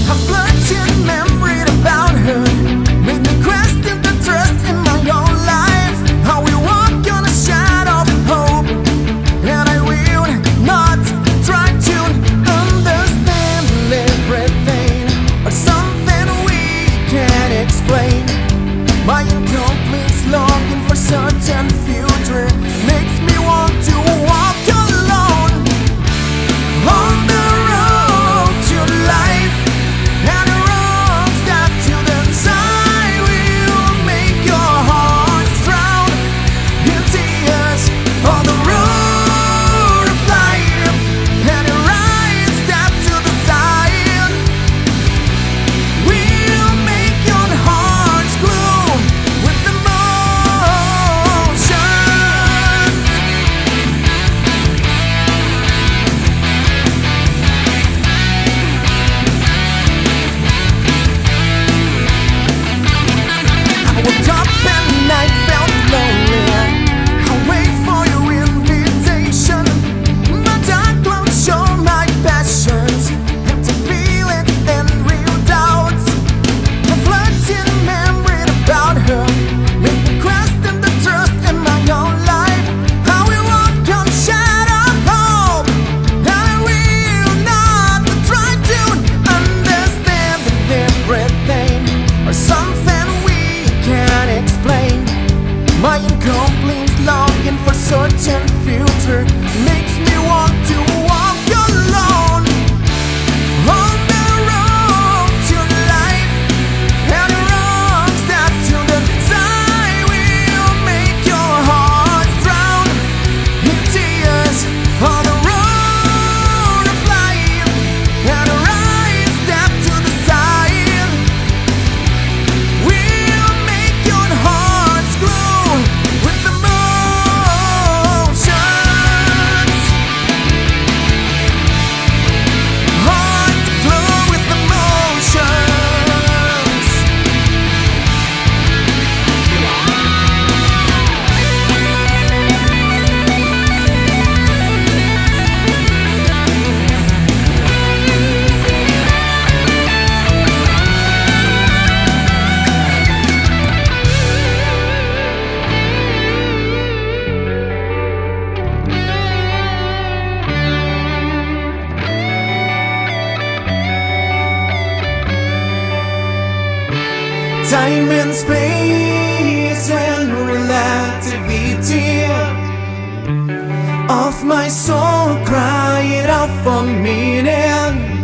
A fleeting memory about her made me question the trust in my own life. How we walk on a shadow of hope, and I will not try to understand everything, or something we can't explain. My incomplete longing for certain future makes me want to walk alone on the road to life, and the roads that to the side will make your heart drown in tears. On the road of life, and the right step to the side will make your heart glow with emotions. I woke up and I felt lonely. I wait for your invitation, but I close show my passions, empty feelings and real doubts. The fleeting memory about her made me question the trust in my own life. How we walk on shadow of hope, and I will not try to understand everything, or something we can't explain. My incomplete longing for certain future makes me want to walk alone on the road to life, and the wrong step to the side will make your heart drown in tears. On the road of life, and the right step to the side will make your hearts glow with emotions. Hearts glow with emotions. Time and space and relativity of my soul crying out for meaning.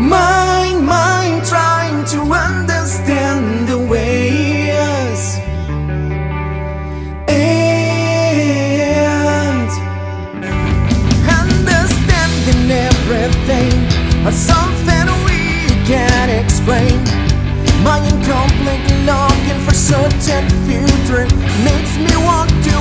Mind trying to understand the ways, and understanding everything, or something we can't explain. My incomplete longing for certain future makes me want to